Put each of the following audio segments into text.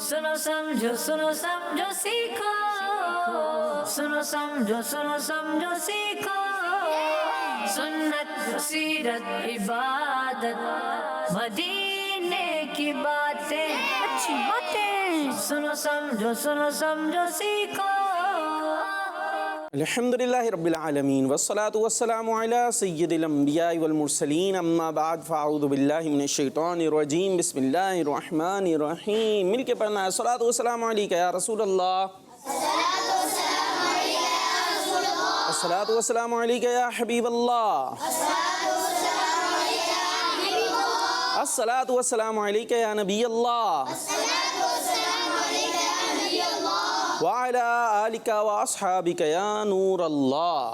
सुनो समझो सीखो, सुनो समझो सीखो, सुन्नत सीरत इबादत मदीने की बातें, अच्छी बातें, सुनो समझो सीखो। अल्हम्दुलिल्लाहि रब्बिल आलमीन वस्सलातु वस्सलामु अला सय्यिदिल अंबिया वल मुरसलीन अम्मा बाद फ़अऊज़ु बिल्लाहि मिनश शैतानिर रजीम बिस्मिल्लाहिर रहमानिर रहीम। मिलके पढ़ना है सलातु वस्सलामु अलैका या रसूल अल्लाह, अस्सलातु वस्सलामु अलैका या हबीब अल्लाह, अस्सलातु वस्सलामु अलैका या नबी अल्लाह व अला आलिका व अस्हाबिका या नूर अल्लाह।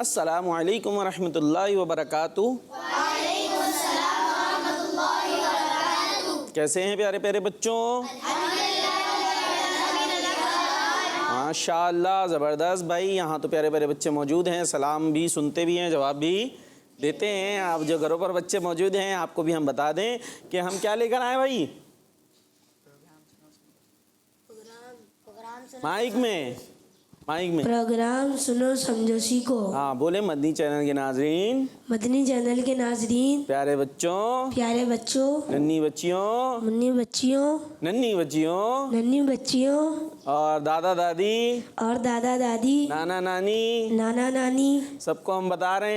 अस्सलामु अलैकुम व रहमतुल्लाहि व बरकातुहू। कैसे हैं प्यारे प्यारे बच्चों? माशाअल्लाह ज़बरदस्त भाई। यहाँ तो प्यारे प्यारे बच्चे मौजूद हैं, सलाम भी सुनते भी हैं, जवाब भी देते हैं। आप जो घरों पर बच्चे मौजूद हैं आपको भी हम बता दें कि हम क्या लेकर आए भाई। माइक में प्रोग्राम सुनो समझो सीखो। हाँ बोले। मदनी चैनल के नाजरीन, मदनी चैनल के नाजरीन, प्यारे बच्चों, नन्ही बच्चियों, नन्ही बच्चियों और दादा दादी, नाना नानी, सबको हम बता रहे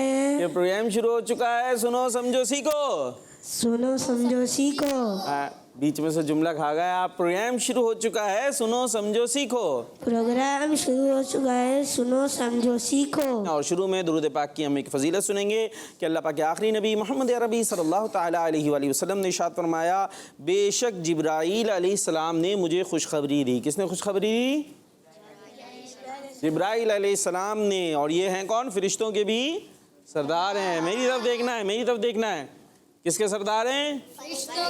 हैं ये प्रोग्राम शुरू हो चुका है। सुनो समझो सीखो। बीच में से जुमला खा गए आप। प्रोग्राम शुरू हो चुका है, सुनो समझो सीखो। और शुरू में दुरूद पाक की हम एक फजीलत सुनेंगे कि अल्लाह पाक के आखिरी नबी मोहम्मद अरबी सल्लल्लाहु ताला अलैहि वसल्लम ने इरशाद फरमाया, बेशक जिब्राईल अलैहिस्सलाम ने मुझे खुशखबरी दी। किसने खुशखबरी दी? जिब्राईल अलैहिस्सलाम ने। और ये हैं कौन? फरिश्तों के भी सरदार हैं। मेरी तरफ देखना है। किसके सरदार हैं?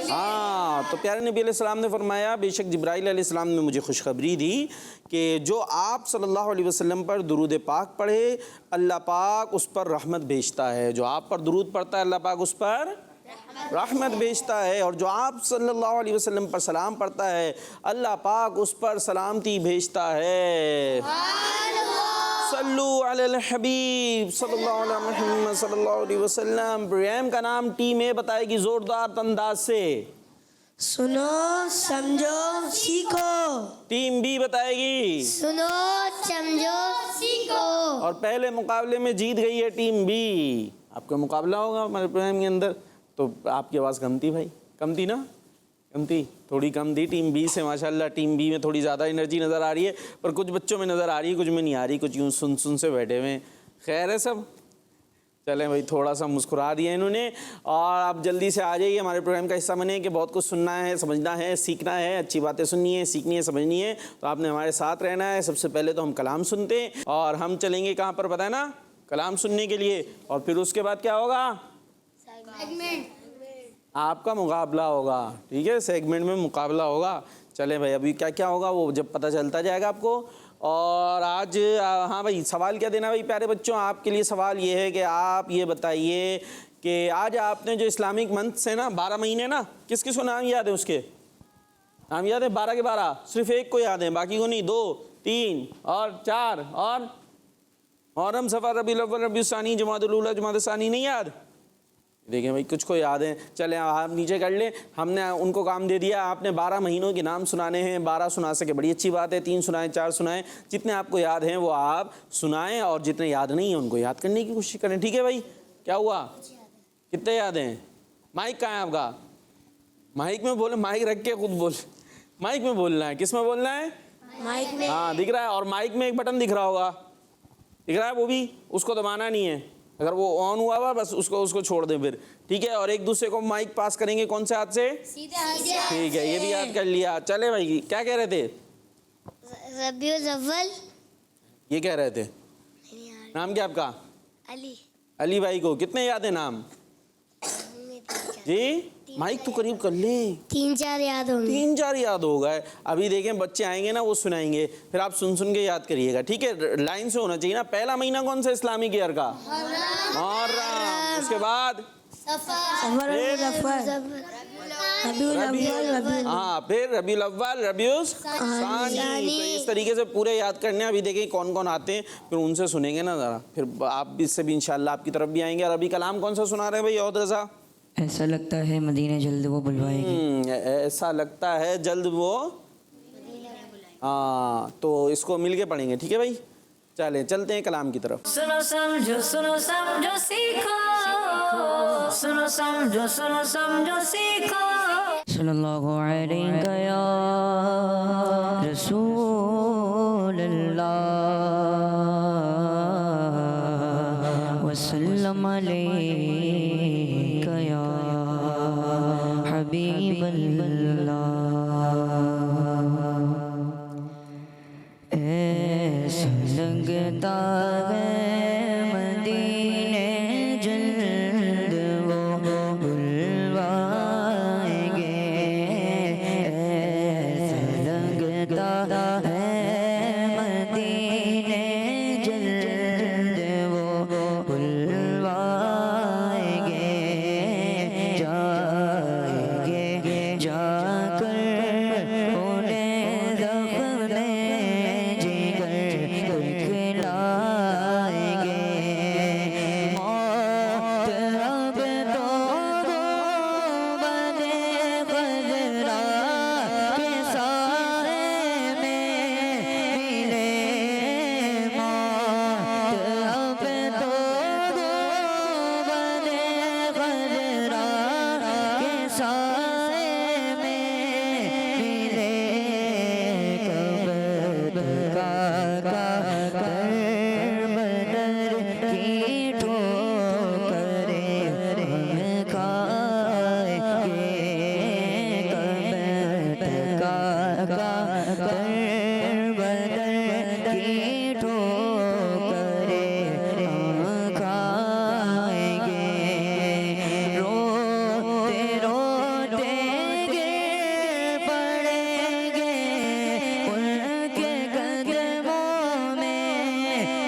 हाँ। तो प्यारे नबी अलैहिस्सलाम ने फरमाया, बेशक जिब्राईल अलैहिस्सलाम ने मुझे खुशखबरी दी कि जो आप सल्लल्लाहु अलैहि वसल्लम पर दुरूद पाक पढ़े, अल्लाह पाक उस पर रहमत भेजता है। जो आप पर दुरूद पढ़ता है अल्लाह पाक उस पर रहमत भेजता है। और जो आप सल्लल्लाहु अलैहि वसल्लम पर सलाम पढ़ता है अल्लाह पाक उस पर सलामती भेजता है। सल्लु अलल हबीब सल्लल्लाहु अलैहि वसल्लम। प्रोग्राम का नाम टीम ए बताएगी जोरदार अंदाज से। सुनो समझो सीखो। टीम बी बताएगी सुनो समझो सीखो। और पहले मुकाबले में जीत गई है टीम बी। आपका मुकाबला होगा हमारे प्रोग्राम के अंदर। तो आपकी आवाज़ कम थी भाई, कम थी ना? थोड़ी कम थी टीम बी से। माशाल्लाह टीम बी में थोड़ी ज़्यादा एनर्जी नज़र आ रही है, पर कुछ बच्चों में नज़र आ रही है, कुछ में नहीं आ रही। कुछ यूँ सुन से बैठे हुए हैं। खैर है सब। चलें भाई, थोड़ा सा मुस्कुरा दिया इन्होंने। और आप जल्दी से आ जाइए, हमारे प्रोग्राम का हिस्सा बने कि बहुत कुछ सुनना है, समझना है, सीखना है, अच्छी बातें सुननी है, सीखनी है, समझनी है। तो आपने हमारे साथ रहना है। सबसे पहले तो हम कलाम सुनते हैं और हम चलेंगे कहाँ पर पता है ना? कलाम सुनने के लिए। और फिर उसके बाद क्या होगा? आपका मुकाबला होगा। ठीक है, सेगमेंट में मुकाबला होगा। चले भाई, अभी क्या क्या होगा वो जब पता चलता जाएगा आपको। और आज हाँ भाई, सवाल क्या देना भाई प्यारे बच्चों? आपके लिए सवाल ये है कि आप ये बताइए कि आज आपने जो इस्लामिक मंथ्स है ना, 12 महीने ना, किस किस को नाम याद है? उसके नाम याद है? 12 के 12 सिर्फ एक को याद है, बाकी को नहीं। 2, 3 और 4 और मुहर्रम, सफ़र, रबीउल अव्वल, रबीउल सानी, जमादुल ऊला, जमादुल सानी नहीं याद? देखिए भाई, कुछ को याद है। चले आप नीचे कर लें। हमने उनको काम दे दिया, आपने 12 महीनों के नाम सुनाने हैं। 12 सुना सके बड़ी अच्छी बात है। 3 सुनाएं, 4 सुनाएं, जितने आपको याद हैं वो आप सुनाएं। और जितने याद नहीं हैं उनको याद करने की कोशिश करें। ठीक है भाई? क्या हुआ? कितने याद हैं? माइक कहाँ है आपका? माइक में बोले, माइक रख के खुद बोल। माइक में बोलना है। किस में बोलना है? माइक में। हाँ दिख रहा है। और माइक में एक बटन दिख रहा होगा, दिख रहा है वो भी, उसको दबाना नहीं है। अगर वो ऑन हुआ हुआ बस उसको छोड़ दें फिर। ठीक है? और एक दूसरे को माइक पास करेंगे कौन से हाथ से? सीधे हाथ से। ठीक है, ये भी याद कर लिया। चले भाई, क्या कह रहे थे? रबीउल अव्वल। ये कह रहे थे। नाम क्या आपका? अली भाई को कितने याद है नाम जी? माइक तो करीब कर ले। 3-4 याद होंगे। 3-4 याद हो गए। अभी देखें बच्चे आएंगे ना, वो सुनाएंगे, फिर आप सुन सुन के याद करिएगा। ठीक है? लाइन से होना चाहिए ना। पहला महीना कौन सा इस्लामिक ईयर का? मुहर्रम। उसके बाद सफर मुजफ्फर रबीउल अव्वल रबीउल हाँ, फिर रबीउल अव्वल, रबीउल सानी। तो इस तरीके से पूरे याद करने हैं। अभी देखें कौन कौन आते हैं, फिर उनसे सुनेंगे ना ज़रा, फिर आप भी इससे भी इंशाल्लाह आपकी तरफ भी आएंगे। और अभी कलाम कौन सा सुना रहे हैं भाई और रज़ा? ऐसा लगता है मदीने जल्द वो बुलवाएगी। ऐसा लगता है जल्द वो, हाँ, तो इसको मिलके पढ़ेंगे, ठीक है भाई। चलें, चलते हैं कलाम की तरफ। सुनो समझो सीखो, सुनो समझो सीखो। सल्लल्लाहु अलैहि या रसूल अल्लाह वसल्लम अलैका या हबीब अल्लाह। ऐसा लगता है मदीने जल्द वो बुलवाएंगे। ऐसा लगता है मदीने जल्द वो बुलवाएंगे। जाएंगे जाकर उन्हें ज़ख्म जिगर दिखलाएंगे। मौत अब तो बने खजरा के साए में मिले। मौत अब तो बने खजरा के साए में मिले। कब्र का बदर की ठोकरें हम खाएंगे। कब्र का बदर की ठोकरें हम खाएंगे। रोते रोते गिर पड़ेंगे उनके कदमों में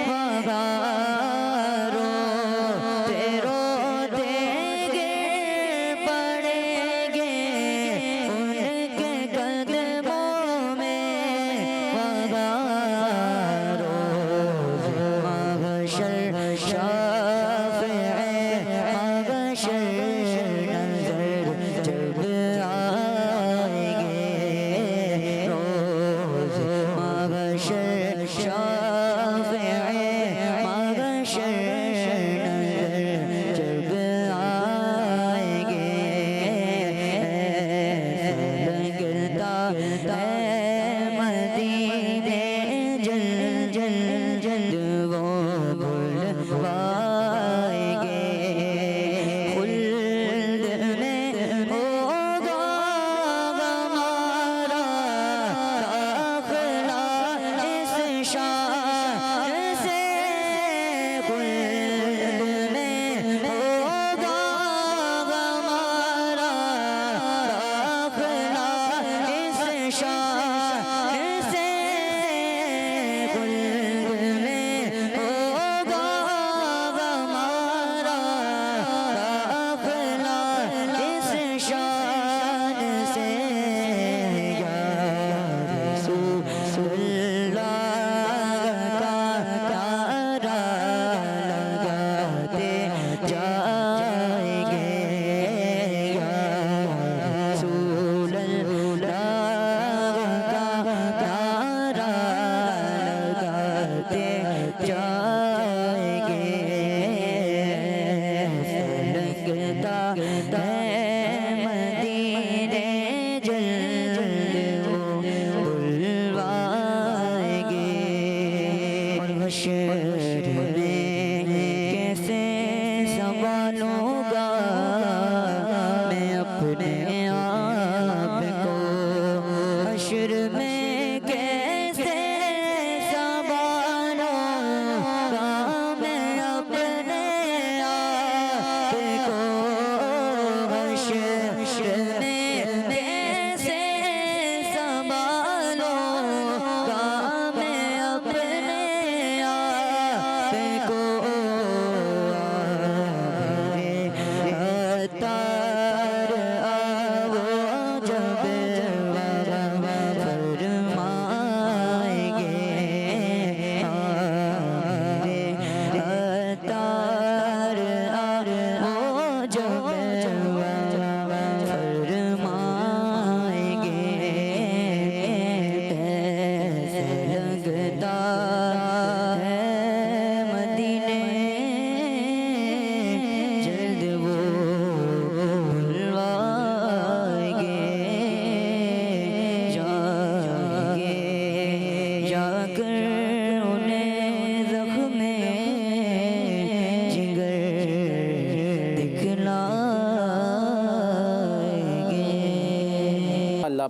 वहाँ। रोते रोते गिर पड़ेंगे उनके कदमों में वहाँ। रोज़ महशर शाफ़िए महशर नज़र जब आएंगे। रोज़ महशर शाफ़िए महशर नज़र जब आएंगे। ऐसा लगता है मदीने जल्द वो बुलवाएंगे। खुल्द में होगा हमारा दाखिला इस शान से। खुल्द में होगा हमारा दाखिला इस शान से। खुल्द में होगा हमारा दाखिला इस शान से। या रसूलल्लाह का नारा लगाते जाएंगे। या रसूलल्लाह का नारा लगाते जाएंगे। लगता है मदीने जल्द वो बुलवाएंगे। और हश्र में कैसे संभालूंगा मैं अपने आप को। हश्र में कैसे संभालूंगा मैं अपने आप को।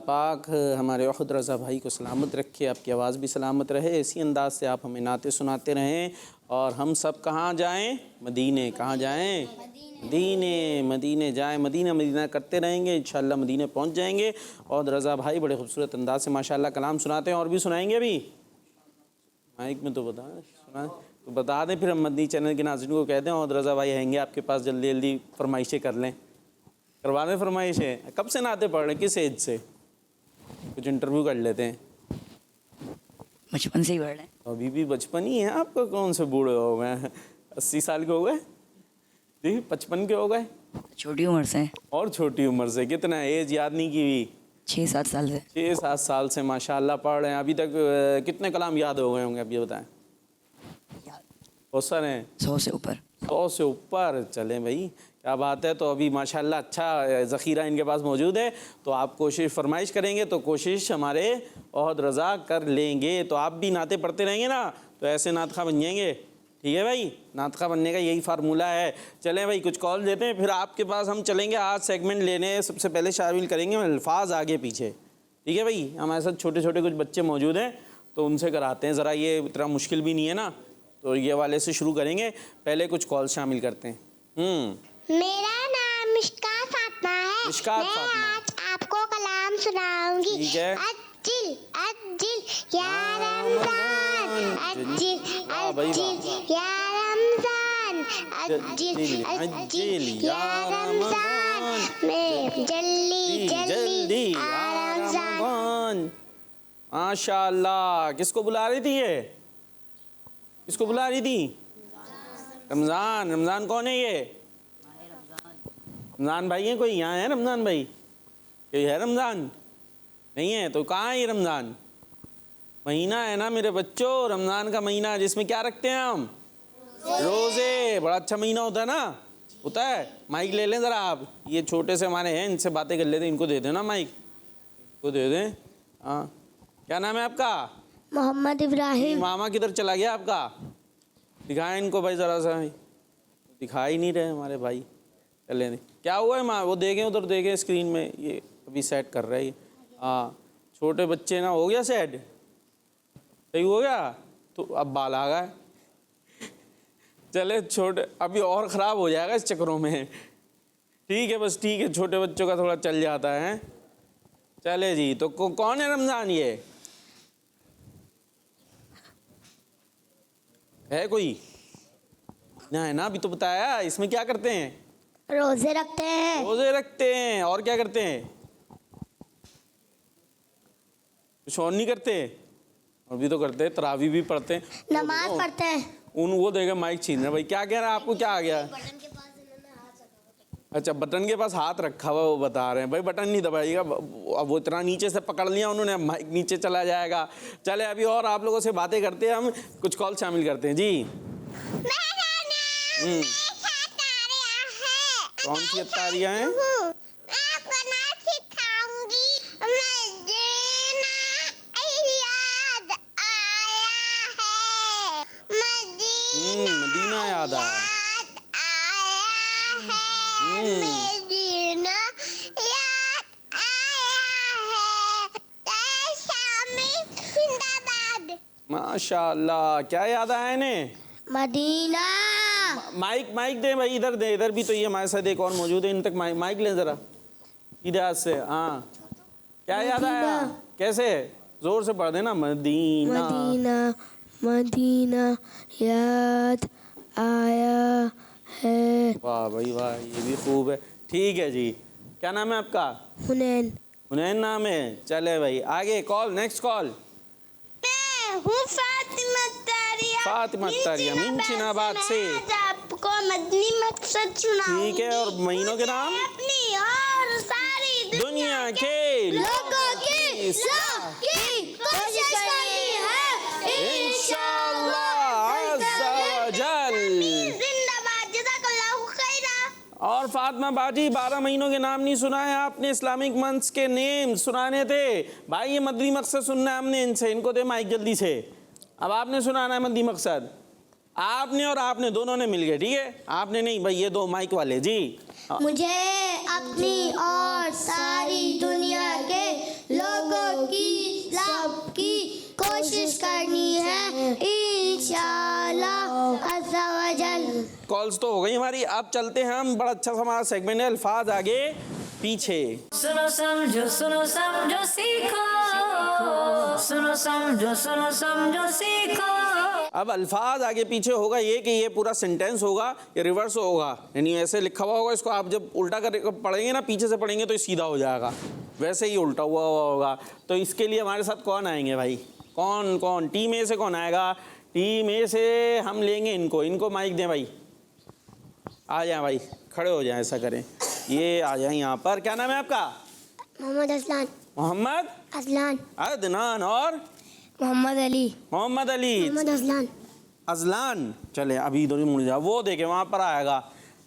पाक हमारे वहद रज़ा भाई को सलामत रखे, आपकी आवाज़ भी सलामत रहे। इसी अंदाज से आप हमें नाते सुनाते रहें और हम सब कहाँ जाएं? मदीने। कहाँ जाएं? मदीने। मदीने जाएं, मदीना मदीना करते रहेंगे, इंशाअल्लाह मदीने पहुँच जाएंगे। और रज़ा भाई बड़े खूबसूरत अंदाज से माशाअल्लाह कलाम सुनाते हैं, और भी सुनाएंगे अभी माइक में तो सुना तो बता दें, फिर हम मदनी चैनल के नाज़रीन को कहते हैं और रज़ा भाई आएंगे आपके पास, जल्दी जल्दी फरमाइशें कर लें, करवा दें फरमाइशें। कब से नाते पढ़ रहे हैं, किस एज से? कुछ इंटरव्यू कर लेते हैं। बचपन से ही पढ़ रहे हैं। अभी भी बचपन ही है आपका, कौन से बूढ़े हो गए? 80 साल के हो गए जी? 55 के हो गए? छोटी उम्र से। और छोटी उम्र से कितना एज याद नहीं की हुई? 6-7 साल से। 6-7 साल से माशाल्लाह पढ़ रहे हैं। अभी तक कितने कलाम याद हो गए होंगे, अब ये बताएं? बहुत सारे हैं। 100 से ऊपर। 100 से ऊपर। चले भाई, क्या बात है। तो अभी माशाल्लाह अच्छा ज़ख़ीरा इनके पास मौजूद है। तो आप कोशिश फरमाइश करेंगे तो कोशिश हमारे वहद रज़ा कर लेंगे। तो आप भी नाते पढ़ते रहेंगे ना, तो ऐसे नातखा बन जाएंगे। ठीक है भाई, नातखा बनने का यही फार्मूला है। चलें भाई, कुछ कॉल देते हैं, फिर आपके पास हम चलेंगे आज सेगमेंट लेने। सबसे पहले शामिल करेंगे अल्फाज आगे पीछे। ठीक है भाई, हमारे साथ छोटे छोटे कुछ बच्चे मौजूद हैं, तो उनसे कराते हैं ज़रा। ये इतना मुश्किल भी नहीं है ना, तो ये वाले से शुरू करेंगे। पहले कुछ कॉल शामिल करते हैं। मेरा नाम मिशकात फातिमा है। मिशकात मैं फातिमा। आज आपको कलाम सुनाऊंगी। ठीक है। अज्जिल अज्जिल या रमजान, अज्जिल अज्जिल या रमजान, अज्जिल अज्जिल या रमजान, मैं जल्दी जल्दी आ रमजान। माशाअल्लाह। किसको बुला रही थी ये? किसको बुला रही थी? रमज़ान। रमज़ान कौन है ये? रमज़ान भाई है कोई? यहाँ है रमज़ान भाई? कोई है रमज़ान? नहीं है तो कहाँ है ये रमज़ान? महीना है ना मेरे बच्चों, रमज़ान का महीना, जिसमें क्या रखते हैं हम? रोज़े। बड़ा अच्छा महीना होता है ना, होता है। माइक ले लें ज़रा आप, ये छोटे से हमारे हैं, इनसे बातें कर लेते हैं। इनको दे दें ना माइक, इनको दे दें। हाँ, क्या नाम है आपका? मोहम्मद इब्राहिम। मामा किधर चला गया आपका? दिखाएं इनको भाई ज़रा सा। दिखा ही नहीं रहे हमारे भाई। चले क्या हुआ है माँ? वो देखें, उधर देखें स्क्रीन में, ये अभी सेट कर रहा है। हाँ, छोटे बच्चे ना, हो गया सेट? सही हो गया? तो अब बाल आ गए। चले छोटे, अभी और ख़राब हो जाएगा इस चक्करों में। ठीक है, बस ठीक है, छोटे बच्चों का थोड़ा चल जाता है। चले जी, तो कौन है रमज़ान? ये है कोई? ना है ना, अभी तो बताया। इसमें क्या करते हैं? रोजे रखते हैं। रोजे रखते हैं। और क्या करते हैं? कुछ और नहीं करते? और भी तो करते हैं, तरावी भी पढ़ते हैं, नमाज पढ़ते हैं। वो देगा माइक छीन रहा भाई। क्या कह रहा है? आपको क्या आ गया? अच्छा, बटन के पास हाथ रखा हुआ, वो बता रहे हैं भाई बटन नहीं दबाइएगा। अब वो इतना नीचे से पकड़ लिया उन्होंने, माइक नीचे चला जाएगा। चले अभी और आप लोगों से बातें करते हैं, हम कुछ कॉल शामिल करते हैं जी। कौन सी अत्तारियाँ हैं? मदीना याद आया। माशाअल्लाह, क्या याद आया इन्हें? मदीना। माइक दे भाई, इधर दे। इधर भी तो ये हमारे साथ एक और मौजूद है, इन तक माइक लें ज़रा इधर से। हाँ, क्या याद आया? कैसे? जोर से पढ़ देना। मदीना मदीना मदीना याद आया है। वाह भाई वाह, ये भी खूब है। ठीक है जी, क्या नाम है आपका? हुनैन। हुनैन नाम है। चले भाई आगे कॉल, नेक्स्ट कॉल। फातिमा अत्तारिया मिंचिनाबाद से। आपको मदनी मकसद सुनाऊंगी। ठीक है, और महीनों के नाम? अपनी और सारी दुनिया के लोगों की कोशिश करनी है इंशाअल्लाह अज़्ज़ा वजल। जिंदाबाद, जज़ाकल्लाहु खैरा। और फातिमा बाजी, 12 महीनों के नाम नहीं सुनाए आपने, इस्लामिक मंथ्स के नेम सुनाने थे भाई। ये मदनी मकसद सुनना है हमने इनसे। इनको दे माइक जल्दी से। अब आपने सुनाना है मदनी मकसद। आपने और आपने दोनों ने मिल गए, ठीक है? आपने नहीं भाई, ये दो माइक वाले जी। मुझे अपनी और सारी दुनिया के लोगों की सबकी कोशिश करनी है इंशाअल्लाह अज़्ज़ा वजल। कॉल्स तो हो गई हमारी, अब चलते हैं हम। बड़ा अच्छा सा हमारा सेगमेंट है, अल्फाज आगे पीछे। सुनो समझो सीखो, सुनो समझो सीखो। अब अल्फाज आगे पीछे होगा ये कि ये पूरा सेंटेंस होगा, ये रिवर्स होगा, यानी ऐसे लिखा हुआ होगा, इसको आप जब उल्टा कर पढ़ेंगे ना, पीछे से पढ़ेंगे तो ये सीधा हो जाएगा, वैसे ही उल्टा हुआ होगा। तो इसके लिए हमारे साथ कौन आएंगे भाई? कौन टीम ए से कौन आएगा? टीम ए से हम लेंगे इनको माइक दें भाई, आ जाए भाई, खड़े हो जाएं, ऐसा करें, ये आ जाए यहाँ पर। क्या नाम है आपका? मोहम्मद असलान। मोहम्मद असलान। अदनान और मोहम्मद अली। मोहम्मद अली। मोहम्मद असलान। अजलान। चले अभी इधर ही मुड़ जाओ, वो देखे वहाँ पर आएगा।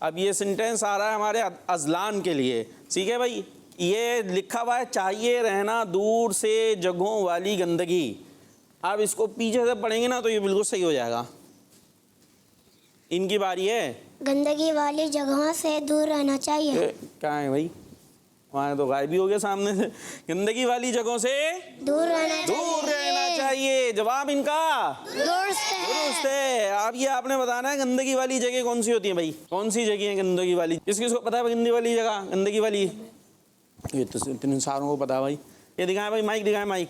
अब ये सेंटेंस आ रहा है हमारे अजलान के लिए, ठीक है भाई? ये लिखा हुआ है, चाहिए रहना दूर से जगहों वाली गंदगी। अब इसको पीछे से पढ़ेंगे ना तो ये बिल्कुल सही हो जाएगा। इनकी बारी है। गंदगी वाली जगहों से दूर रहना चाहिए। कहाँ है भाई? वहाँ तो गायब भी हो गया सामने से। गंदगी वाली जगहों से दूर रहना चाहिए। जवाब इनका दुरुस्त दुरुस्त है। अब ये आपने बताना है गंदगी वाली जगह कौन सी होती है भाई? कौन सी जगह है गंदगी वाली? किसको पता है गंदगी वाली जगह? गंदगी वाली ये तो इतने सारों को पता है भाई। ये दिखाएं भाई, माइक दिखाएं, माइक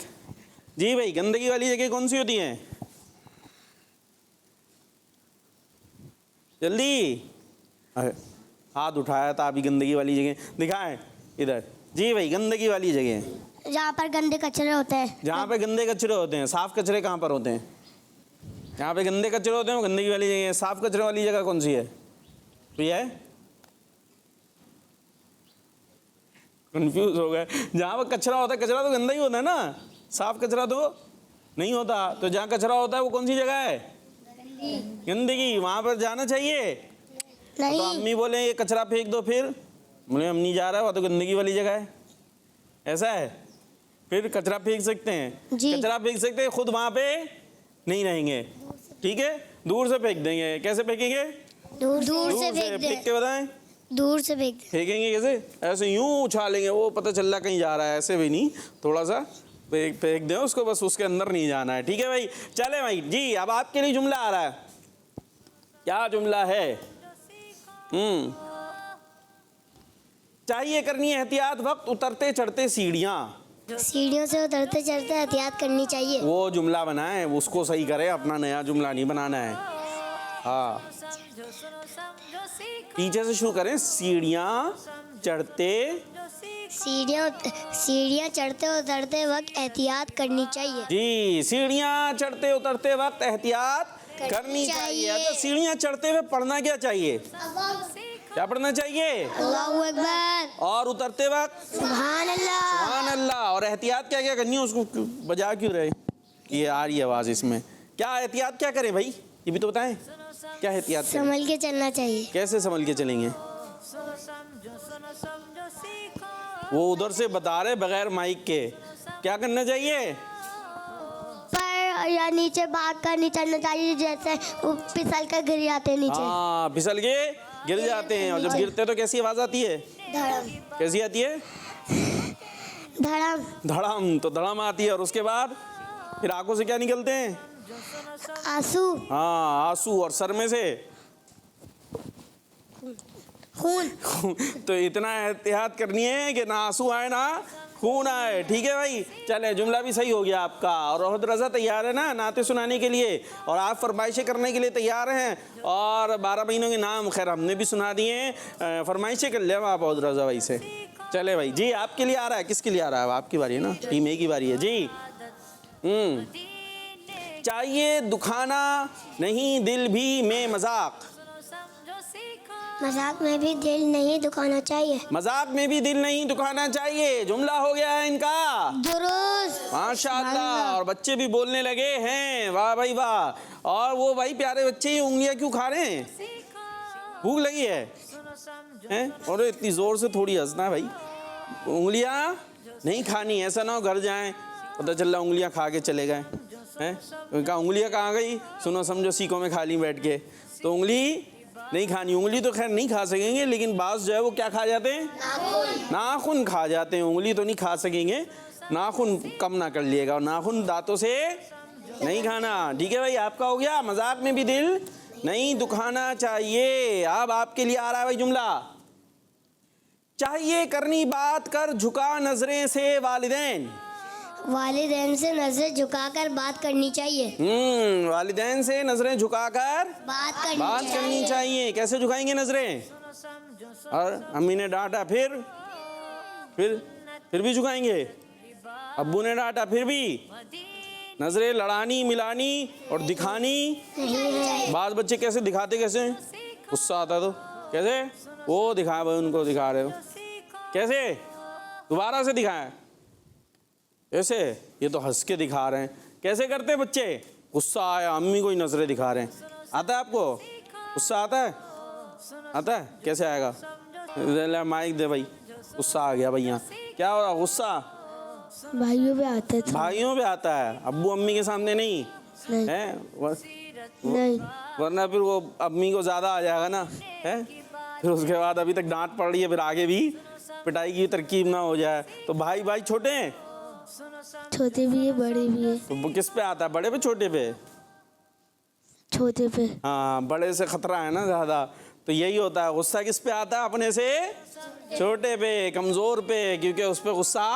जी भाई। गंदगी वाली जगह कौन सी होती है? जल्दी। हाथ उठाया था अभी। गंदगी वाली जगह दिखाएं इधर जी भाई। गंदगी वाली जगह जहाँ पर गंदे कचरे होते हैं। जहाँ पे गंदे कचरे होते हैं। साफ कचरे कहाँ पर होते हैं? जहाँ पे गंदे कचरे होते हैं वो गंदगी वाली जगह है। साफ कचरे वाली जगह कौन सी है? तो ये है, कंफ्यूज हो गए। जहाँ पर कचरा होता है, कचरा तो गंदा ही होता है ना, साफ कचरा तो नहीं होता। तो जहाँ कचरा होता है वो कौन सी जगह है? गंदगी। वहाँ पर जाना चाहिए? नहीं। तो अम्मी बोले ये कचरा फेंक दो, फिर बोले हम नहीं जा रहा, वो तो गंदगी वाली जगह है, ऐसा है? फिर कचरा फेंक सकते हैं जी। कचरा फेंक सकते हैं, खुद वहाँ पे नहीं रहेंगे, ठीक है? दूर से फेंक देंगे। कैसे फेंकेंगे? दूर से फेंक दे। फेंक के बताएं। दूर से फेंक दे। फेंकेंगे कैसे? ऐसे यूं उछालेंगे, वो पता चल रहा कहीं जा रहा है, ऐसे भी नहीं, थोड़ा सा फेंक दें उसको, बस उसके अंदर नहीं जाना है, ठीक है भाई? चले भाई जी। अब आपके लिए जुमला आ रहा है। क्या जुमला है? चाहिए करनी है एहतियात वक्त उतरते चढ़ते सीढ़ियाँ। सीढ़ियों से उतरते चढ़ते एहतियात करनी चाहिए। वो जुमला बनाए, उसको सही करे, अपना नया जुमला नहीं बनाना है। हाँ, पीछे से शुरू करें। सीढ़ियाँ चढ़ते सीढ़ियाँ चढ़ते उतरते वक्त एहतियात करनी चाहिए। जी, सीढ़ियाँ चढ़ते उतरते वक्त एहतियात करनी चाहिए। अच्छा, सीढ़ियाँ चढ़ते हुए पढ़ना क्या चाहिए? क्या पढ़ना चाहिए? अल्लाहू अकबर। और उतरते वक्त सुभान अल्लाह। सुभान अल्लाह। और एहतियात क्या क्या करनी है? उसको बजा क्यों रहे? ये आ रही आवाज़ इसमें। क्या एहतियात क्या करें भाई? ये भी तो बताएं, क्या एहतियात करें? संभल के चलना चाहिए। कैसे संभल के चलेंगे? वो उधर से बता रहे बगैर माइक के। क्या करना चाहिए? पर या नीचे भाग कर नहीं चलना चाहिए, जैसे वो फिसल कर गिर जाते हैं नीचे। हाँ, फिसल के गिर जाते हैं। और जब गिरते हैं तो कैसी आवाज़ आती है? धड़म। कैसी आती है? धड़म। धड़म। तो धड़म आती है। और उसके बाद फिर आंखों से क्या निकलते हैं? आंसू। हाँ, आंसू। और सर में से खून। तो इतना एहतियात करनी है कि ना आंसू आए ना खून आए, ठीक है भाई? चले, जुमला भी सही हो गया आपका। और रोहत रजा तैयार है ना नाते सुनाने के लिए? और आप फरमाइशें करने के लिए तैयार हैं? और 12 महीनों के नाम खैर हमने भी सुना दिए हैं, फरमाइशें कर ले आप रोहत रजा भाई से। चले भाई जी, आपके लिए आ रहा है। किसके लिए आ रहा है? आपकी बारी है ना, टीम ए की बारी है जी। चाहिए दुखाना नहीं दिल भी में मजाक। मजाक में भी दिल नहीं दुखाना चाहिए। मजाक में भी दिल नहीं दुखाना चाहिए। जुमला हो गया है इनका दुरुस्त, माशाअल्लाह। और बच्चे भी बोलने लगे हैं, वाह भाई वाह। और वो भाई प्यारे बच्चे ये उंगलियां क्यों खा रहे हैं? भूख लगी है हैं? और इतनी जोर से थोड़ी हंसना भाई। उंगलियां नहीं खानी, ऐसा ना हो घर जाएं पता चल रहा उंगलियां खा के चले गए। हैं? उनका उंगलियां कहाँ गई? सुनो समझो सीखो में खा ली बैठ के। तो उंगली नहीं खानी, उंगली तो खैर नहीं खा सकेंगे, लेकिन बाज़ जो है वो क्या खा जाते हैं? नाखून खा जाते हैं। उंगली तो नहीं खा सकेंगे, नाखून कम ना कर लिएगा, और नाखून दांतों से नहीं खाना। ठीक है भाई, आपका हो गया। मजाक में भी दिल नहीं दुखाना चाहिए। अब आपके लिए आ रहा है भाई जुमला। चाहिए करनी बात कर झुका नजरें से वालिदैन। वालिदैन से नजर झुकाकर बात करनी चाहिए। वालिदैन से नजरें झुकाकर बात करनी चाहिए। कैसे झुकाएंगे नजरें? और अम्मी ने डांटा फिर भी झुकाएंगे। अब्बू ने डांटा फिर भी। नजरें लड़ानी मिलानी और दिखानी। बात बच्चे कैसे दिखाते, कैसे गुस्सा आता तो कैसे वो दिखाए भाई, उनको दिखा रहे हो कैसे? दोबारा से दिखाएं ऐसे। ये तो हंस के दिखा रहे हैं। कैसे करते बच्चे? गुस्सा आया, अम्मी को ही नजरें दिखा रहे हैं। आता है आपको गुस्सा? आता है? आता है? कैसे आएगा? माइक दे भाई। गुस्सा आ गया भाई। यहाँ क्या हो रहा? गुस्सा भाइयों पे आते थे। भाइयों पे आता है, अब्बू अम्मी के सामने नहीं है? नहीं, वरना फिर वो अम्मी को ज्यादा आ जाएगा ना है। फिर उसके बाद अभी तक डांट पड़ रही है, फिर आगे भी पिटाई की तरकीब ना हो जाए। तो भाई छोटे हैं? छोटे भी है बड़े भी है। तो वो किस पे आता है? बड़े पे छोटे पे? छोटे पे। हाँ, बड़े से खतरा है ना ज़्यादा, तो यही होता है। गुस्सा किस पे आता है? अपने से छोटे पे, कमज़ोर पे, क्योंकि उस पर गुस्सा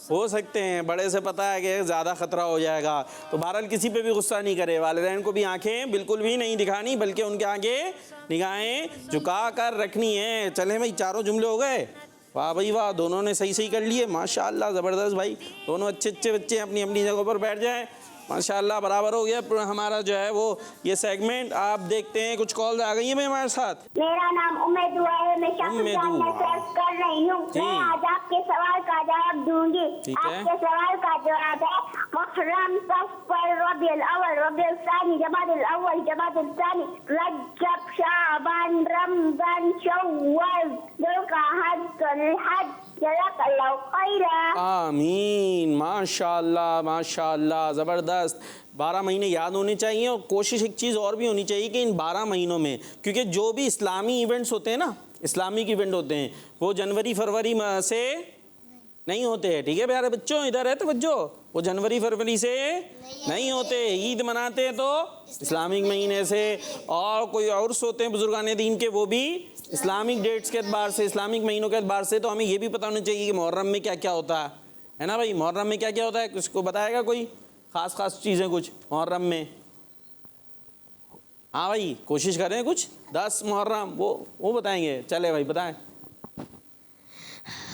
हो सकते हैं। बड़े से पता है कि ज़्यादा खतरा हो जाएगा। तो बहरहाल किसी पे भी गुस्सा नहीं करे। वालिदैन को भी आंखें बिल्कुल भी नहीं दिखानी, बल्कि उनके आगे निगाहें झुका कर रखनी है। चले भाई, चारों जुमले हो गए। वाह भाई वाह, दोनों ने सही कर लिए माशाल्लाह, ज़बरदस्त भाई। दोनों अच्छे बच्चे अपनी अपनी जगह पर बैठ जाएं माशाल्लाह, बराबर हो गया हमारा जो है वो ये सेगमेंट। आप देखते हैं कुछ कॉल आ गई है भाई हमारे साथ। मेरा नाम उम्मेद हुआ है, मैं शाकुजान में सर्च कर रही हूँ। मैं आज आपके सवाल का जवाब दूंगी। आपके सवाल का जवाब है मुहर्रम, सफर, रबीउल अव्वल, रबीउल सानी, जमादुल अव्वल, जमादुल सानी, रजब, शाबान, रमजान, शव्वाल, जुल्काअदा, जुल्हज। जज़ाकल्लाहु खैरा। आमीन। माशाल्लाह माशाल्लाह, ज़बरदस्त। 12 महीने याद होने चाहिए, और कोशिश एक चीज़ और भी होनी चाहिए कि इन 12 महीनों में, क्योंकि जो भी इस्लामी इवेंट्स होते हैं ना, इस्लामिक इवेंट होते हैं, वो जनवरी फरवरी से नहीं होते हैं। ठीक है प्यारे बच्चों, इधर है तो बच्चों, वो जनवरी फरवरी से नहीं होते। ईद मनाते हैं तो इस्लामिक महीने से, और कोई और होते हैं बुजुर्गान दीन के, वो भी इस्लामिक डेट्स के एतबार से, इस्लामिक महीनों के एतबार से। तो हमें ये भी पता होना चाहिए कि मुहर्रम में क्या क्या होता है ना भाई? मुहर्रम में क्या क्या होता है, किसको बताएगा कोई ख़ास चीज़ें कुछ मुहर्रम में? हाँ भाई, कोशिश करें कुछ। 10 मुहर्रम वो बताएंगे। चले भाई बताएं।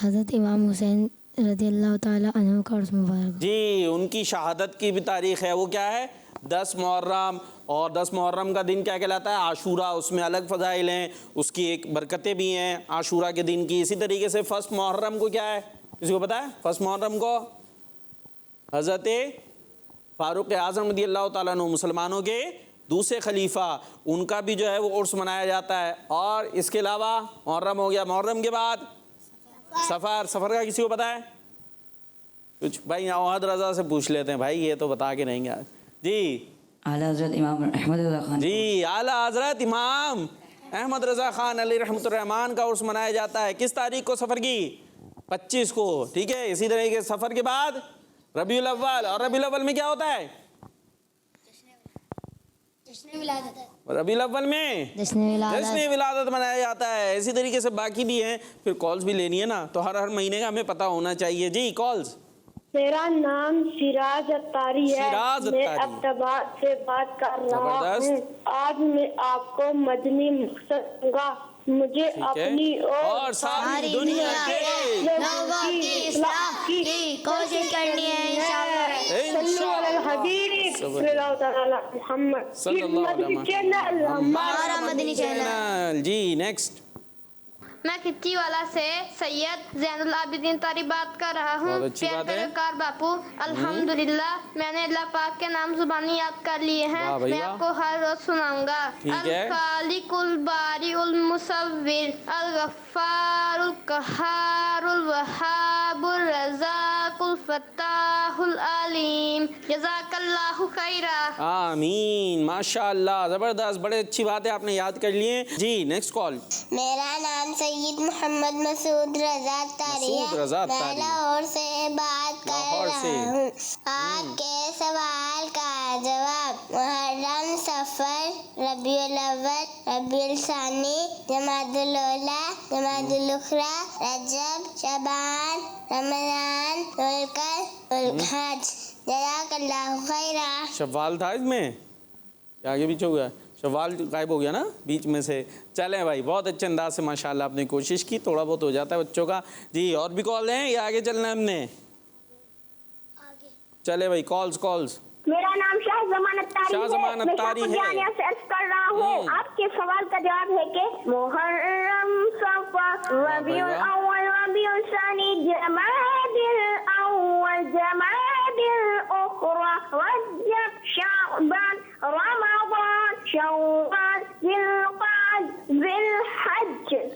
हज़रत इमाम हुसैन रज़ियल्लाहु ताला अन्हु का उर्स मुबारक। जी, उनकी शहादत की भी तारीख़ है। वो क्या है? 10 मुहर्रम। और 10 मुहर्रम का दिन क्या कहलाता है? आशूरा। उसमें अलग फ़ज़ाइल हैं, उसकी एक बरकतें भी हैं आशूरा के दिन की। इसी तरीके से फ़र्स्ट मुहर्रम को क्या है, किसी को पता है? फ़र्स्ट मुहर्रम को हज़रत फ़ारूक़ आज़म रज़ियल्लाहु ताला अन्हु, मुसलमानों के दूसरे खलीफा, उनका भी जो है वो उर्स मनाया जाता है। और इसके अलावा मुहर्रम हो गया। मुहर्रम के बाद सफ़र का किसी को पता है कुछ? भाई अहमद रज़ा से पूछ लेते हैं भाई, ये तो बता के नहीं यार। जी, आला हज़रत इमाम अहमद रज़ा खान। जी, आला हज़रत इमाम अहमद रज़ा खान अलैहि रहमतुर रहमान का उर्स मनाया जाता है। किस तारीख को? सफ़र की 25 को। ठीक है। इसी तरह के सफ़र के बाद रबीउल अव्वल। और रबीउल अव्वल में क्या होता है? रबीउल अव्वल में जश्न विलादत मनाया जाता है। इसी तरीके से बाकी भी हैं। फिर कॉल्स भी लेनी है ना, तो हर महीने का हमें पता होना चाहिए। जी, कॉल्स। मेरा नाम सिराज अत्तारी है। सिराज मैं अत्तारी। अब्दाबाद से बात कर रहा जबरदस्त। हूँ। आज मैं आपको मदनी मकसद दूंगा। मुझे अपनी और सारी दुनिया के लोगों की इस्लाह की कोशिश करनी है इंशाअल्लाह। हमारा मदनी चैनल। जी, नेक्स्ट। मैं खिच्ची वाला से सैयद ज़ैनुल आबिदीन तारी बात कर रहा हूँ। बहुत अच्छी बात है। कार बापू, अल्हम्दुलिल्लाह मैंने अल्लाह पाक के नाम जुबानी याद कर लिए हैं। वाह भाई मैं वाह। आपको हर रोज सुनाऊंगा। ठीक है। अल खालिकुल बारिउल मुसव्विर, अल गफ्फारुल कहारुल वहाबुर रज़ाकुल अब्दुल फत्ताहुल अलीम। जज़ाकल्लाहु खैरा। आमीन, माशाअल्लाह, ज़बरदस्त, बड़े अच्छी बात है, आपने याद कर लिए जी। Next call. मेरा नाम सैयद मोहम्मद मसूद रजा तारी मसूद रज़ा है। मैं तारी। लाहौर से बात कर लाहौर से। रहा हूँ। आपके सवाल का जवाब मुहर्रम, सफर, रबीउल अव्वल, रबीउल सानी, जमादुल ओला, जमादुल उखरा, रजब, शबान, रमजान, जुल्हज। जज़ाकल्लाहु खैरा। शव्वाल था इसमें, आगे पीछे हो गया, शव्वाल गायब हो गया ना बीच में से। चलें भाई, बहुत अच्छे अंदाज से माशाल्लाह आपने कोशिश की, थोड़ा बहुत हो जाता है बच्चों का जी। और भी कॉल हैं या आगे चलना है हमने? चले भाई, कॉल्स। मेरा नाम शाहजमान अत्तारी है। शाहजमान मैं अत्तारी है। शाहपुर से अर्ज कर रहा हूँ। आपके सवाल का जवाब है कि मुहर्रम, सफर, रबीउल अव्वल, रबीउल सानी, जमादिल अव्वल, जमादिल उखरा, रजब, शाबान, रमजान, शव्वाल, जिल्हज।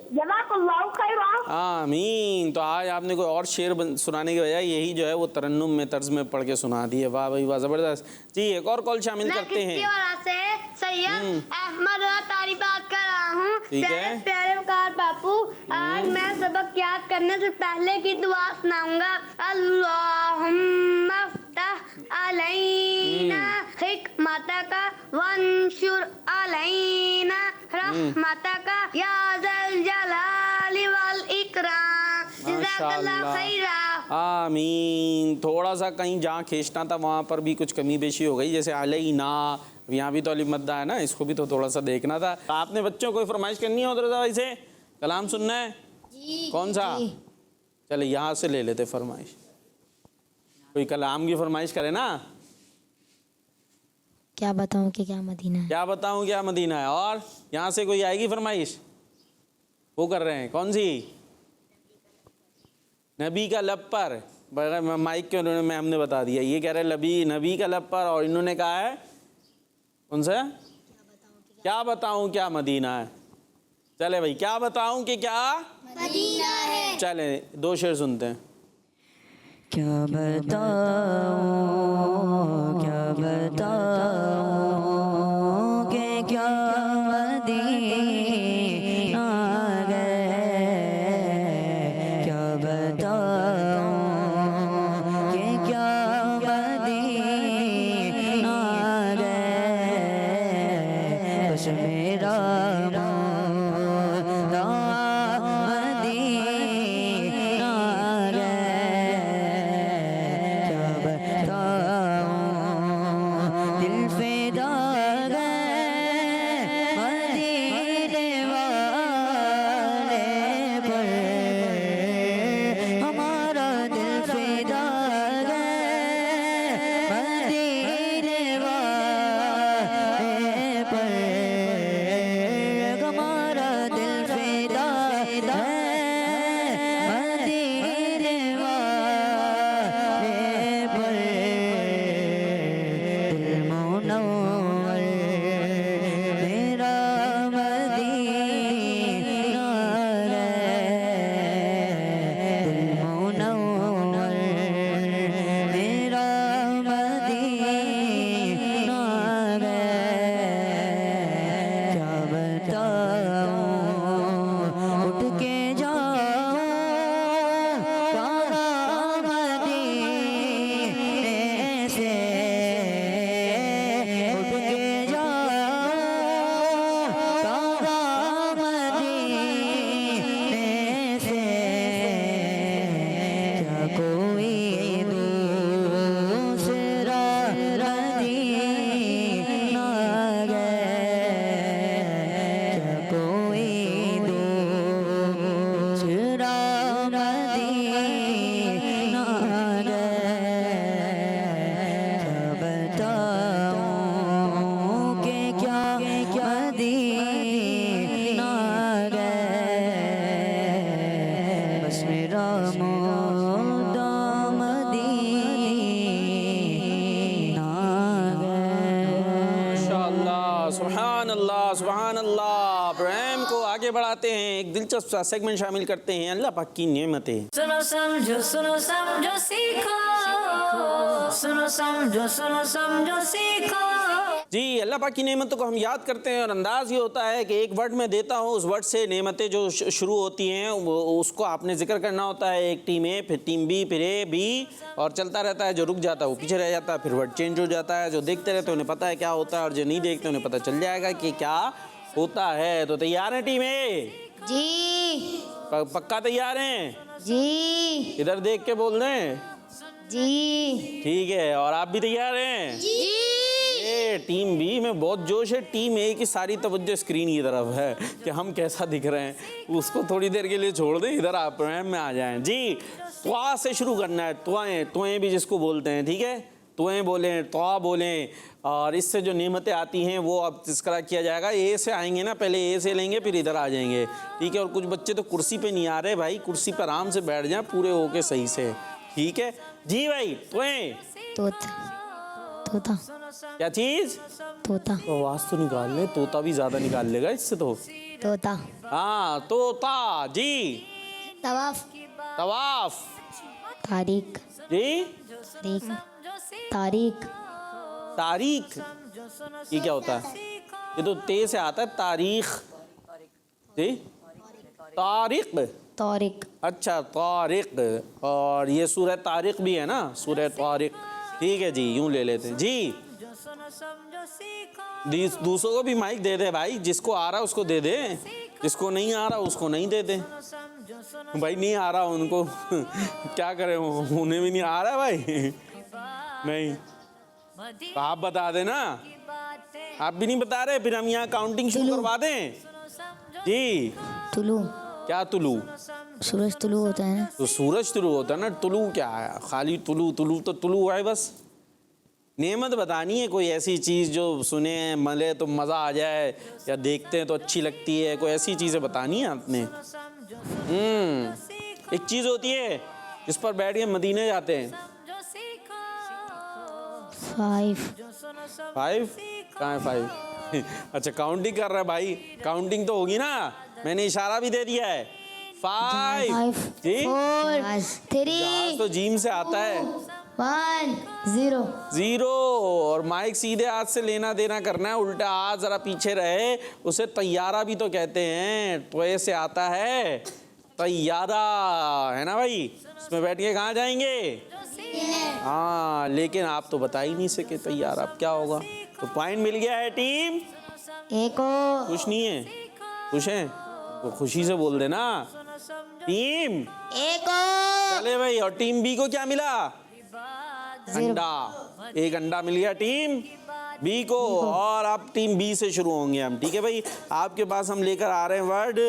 जज़ाकल्लाहु खैरा। आमीन। तो आज आपने कोई और शेर सुनाने की बजाय यही जो है वो तरन्नुम में तर्ज में पढ़ के सुना दिए। वाह भाई वाह, ज़बरदस्त जी। एक और कॉल शामिल करते हैं। से सैयद अहमद तारी बात कर रहा हूँ। ठीक है। प्यारे प्यारे वकार बापू, आज मैं सबक याद करने से पहले की दुआ सुनाऊंगा। अल्लाहुम्मा फ़्तह अलैना हिकमतक वंशुर अलैना रहमतक या ज़ल जलाली वल इकराम। जज़ाकल्लाहु खैरा। आमीन। थोड़ा सा कहीं जहाँ खींचना था वहाँ पर भी कुछ कमी बेशी हो गई, जैसे अलैना, यहाँ भी तो अलिफ मद्दा है ना, इसको भी तो थोड़ा सा देखना था। आपने बच्चों को फरमाइश करनी है उधर भाई से, कलाम सुनना है जी। कौन सा? चले यहाँ से ले लेते फरमाइश, कोई कलाम की फरमाइश करे ना। क्या बताऊँ कि क्या मदीना है। क्या बताऊँ क्या मदीना है। और यहाँ से कोई आएगी फरमाइश? वो कर रहे हैं कौन सी? नबी का लब पर, बगैर माइक के उन्होंने मैं हमने बता दिया, ये कह रहे हैं नबी का लब पर, और इन्होंने कहा है कौन सा? क्या बताऊं क्या मदीना है। चले भाई, क्या बताऊं कि क्या मदीना है। चले दो शेर सुनते हैं। क्या बताऊं कि क्या मदीना गए। क्या बताऊं कि क्या मदीना गए। बस मेरा आगे बढ़ाते हैं, एक दिलचस्प सा सेगमेंट शामिल करते हैं, अल्लाह पाक की नेमतें। सुनो समझो सीखो, सुनो समझो सीखो। जी, अल्लाह पाक की नेमतों को हम याद करते हैं और अंदाज़ ये होता है कि एक वर्ड मैं देता हूँ, उस वर्ड से नेमतें जो शुरू होती हैं उसको आपने जिक्र करना होता है। एक टीम ए, फिर टीम बी, फिर ए बी, और चलता रहता है। जो रुक जाता है वो पीछे रह जाता है, फिर वर्ड चेंज हो जाता है। जो देखते रहते हैं उन्हें पता है क्या होता है, और जो नहीं देखते उन्हें पता चल जाएगा कि क्या होता है। तो तैयार हैं टीम ए? जी पक्का तैयार हैं? जी इधर देख के बोल दें। जी ठीक है, और आप भी तैयार हैं? ये टीम बी में बहुत जोश है, टीम ए की सारी तवज्जो स्क्रीन की तरफ है कि हम कैसा दिख रहे हैं। उसको थोड़ी देर के लिए छोड़ दें, इधर आप में आ जाएं। जी, त्वा से शुरू करना है। त्वें भी जिसको बोलते हैं, ठीक है, त्वें बोलें, त्वा बोलें, और इससे जो नेमतें आती हैं वो अब तस्करा किया जाएगा। ए से आएंगे ना, पहले ए से लेंगे फिर इधर आ जाएंगे, ठीक है। और कुछ बच्चे तो कुर्सी पे नहीं आ रहे भाई, कुर्सी पर आराम से बैठ जाएं पूरे होके सही से, ठीक है जी भाई। त्वें तोता क्या चीज़? तोता आवाज़ तो निकाल ले, तोता भी ज़्यादा निकाल लेगा इससे तो। तोता हाँ, तोता। जी, तवाफ तवाफ। तारीख जी, तारीख तारीख। ये क्या होता है? ये तो ते से आता है, तारीख। जी, तारीख। तारीख अच्छा, तारीख। और ये सूरह तारीख भी है ना, सूरह तारीख, ठीक है जी, यूं ले लेते हैं जी। दूसरों को भी माइक दे दे भाई, जिसको आ रहा है उसको दे दे, जिसको नहीं आ रहा उसको नहीं दे दे। भाई नहीं आ रहा उनको क्या करें, उन्हें भी नहीं आ रहा भाई। नहीं तो आप बता देना, आप भी नहीं बता रहे, फिर हम यहाँ काउंटिंग शुरू करवा दें। जी, तुलू क्या तुलू? सूरज तुलू होता है ना। तो सूरज तुलू होता है ना, तुलू क्या है? खाली तुलू तुलू तो तुलू है बस। नेमत बतानी है कोई ऐसी चीज़ जो सुने मले तो मज़ा आ जाए, या देखते हैं तो अच्छी लगती है, कोई ऐसी चीज़ें बतानी है आपने। एक चीज़ होती है जिस पर बैठ के मदीने जाते हैं। 5 5? कहाँ है 5? अच्छा, काउंटिंग कर रहा है भाई, काउंटिंग तो होगी ना, मैंने इशारा भी दे दिया है। 5 जी, 4 3 जहाज तो जीम से आता है। 1 0। और माइक सीधे हाथ से लेना देना करना है, उल्टा हाथ जरा पीछे रहे। उसे तैयारा भी तो कहते हैं, त्वे से आता है तैयारा, है ना भाई। इसमें बैठ के कहाँ जाएंगे? हाँ, लेकिन आप तो बता ही नहीं सके तैयारा अब क्या होगा। तो पॉइंट मिल गया है टीम। खुश नहीं है? खुश हैं तो खुशी से बोल देना टीम। चले भाई, और टीम बी को क्या मिला? अंडा। एक अंडा मिल गया टीम बी को। और अब टीम बी से शुरू होंगे हम, ठीक है भाई। आपके पास हम लेकर आ रहे हैं वर्ड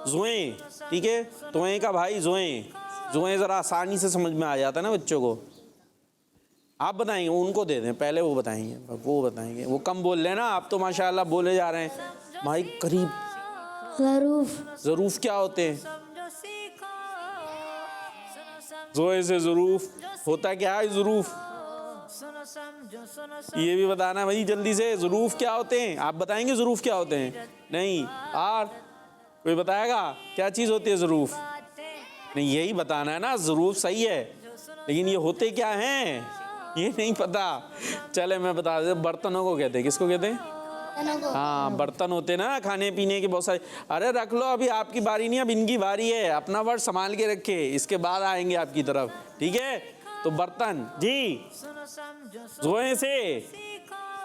ज़ोएं, ठीक है। तोएं का भाई ज़ोएं। ज़ोएं ज़रा आसानी से समझ में आ जाता है ना बच्चों को। आप बताएंगे, उनको दे दें पहले, वो बताएंगे, वो बताएंगे। वो कम बोल रहे हैं ना, आप तो माशाल्लाह बोले जा रहे हैं। भाई करीब। ज़रूफ क्या होते हैं? ज़ोए से ज़रूफ होता क्या है? ज़रूफ ये भी बताना भाई जल्दी से। ज़रूफ क्या होते हैं? आप बताएंगे ज़रूफ क्या होते हैं? नहीं, और कोई बताएगा क्या चीज़ होती है ज़रूफ? नहीं, यही बताना है ना। ज़रूफ सही है, लेकिन ये होते क्या हैं ये नहीं पता। चले मैं बता दे, बर्तनों को कहते हैं। किसको कहते हैं? हाँ, बर्तन होते ना खाने पीने के बहुत सारे। अरे रख लो, अभी आपकी बारी नहीं, अब इनकी बारी है। अपना वर्ड संभाल के रखे, इसके बाद आएंगे आपकी तरफ, ठीक है। तो बर्तन जी, ज़ोएं से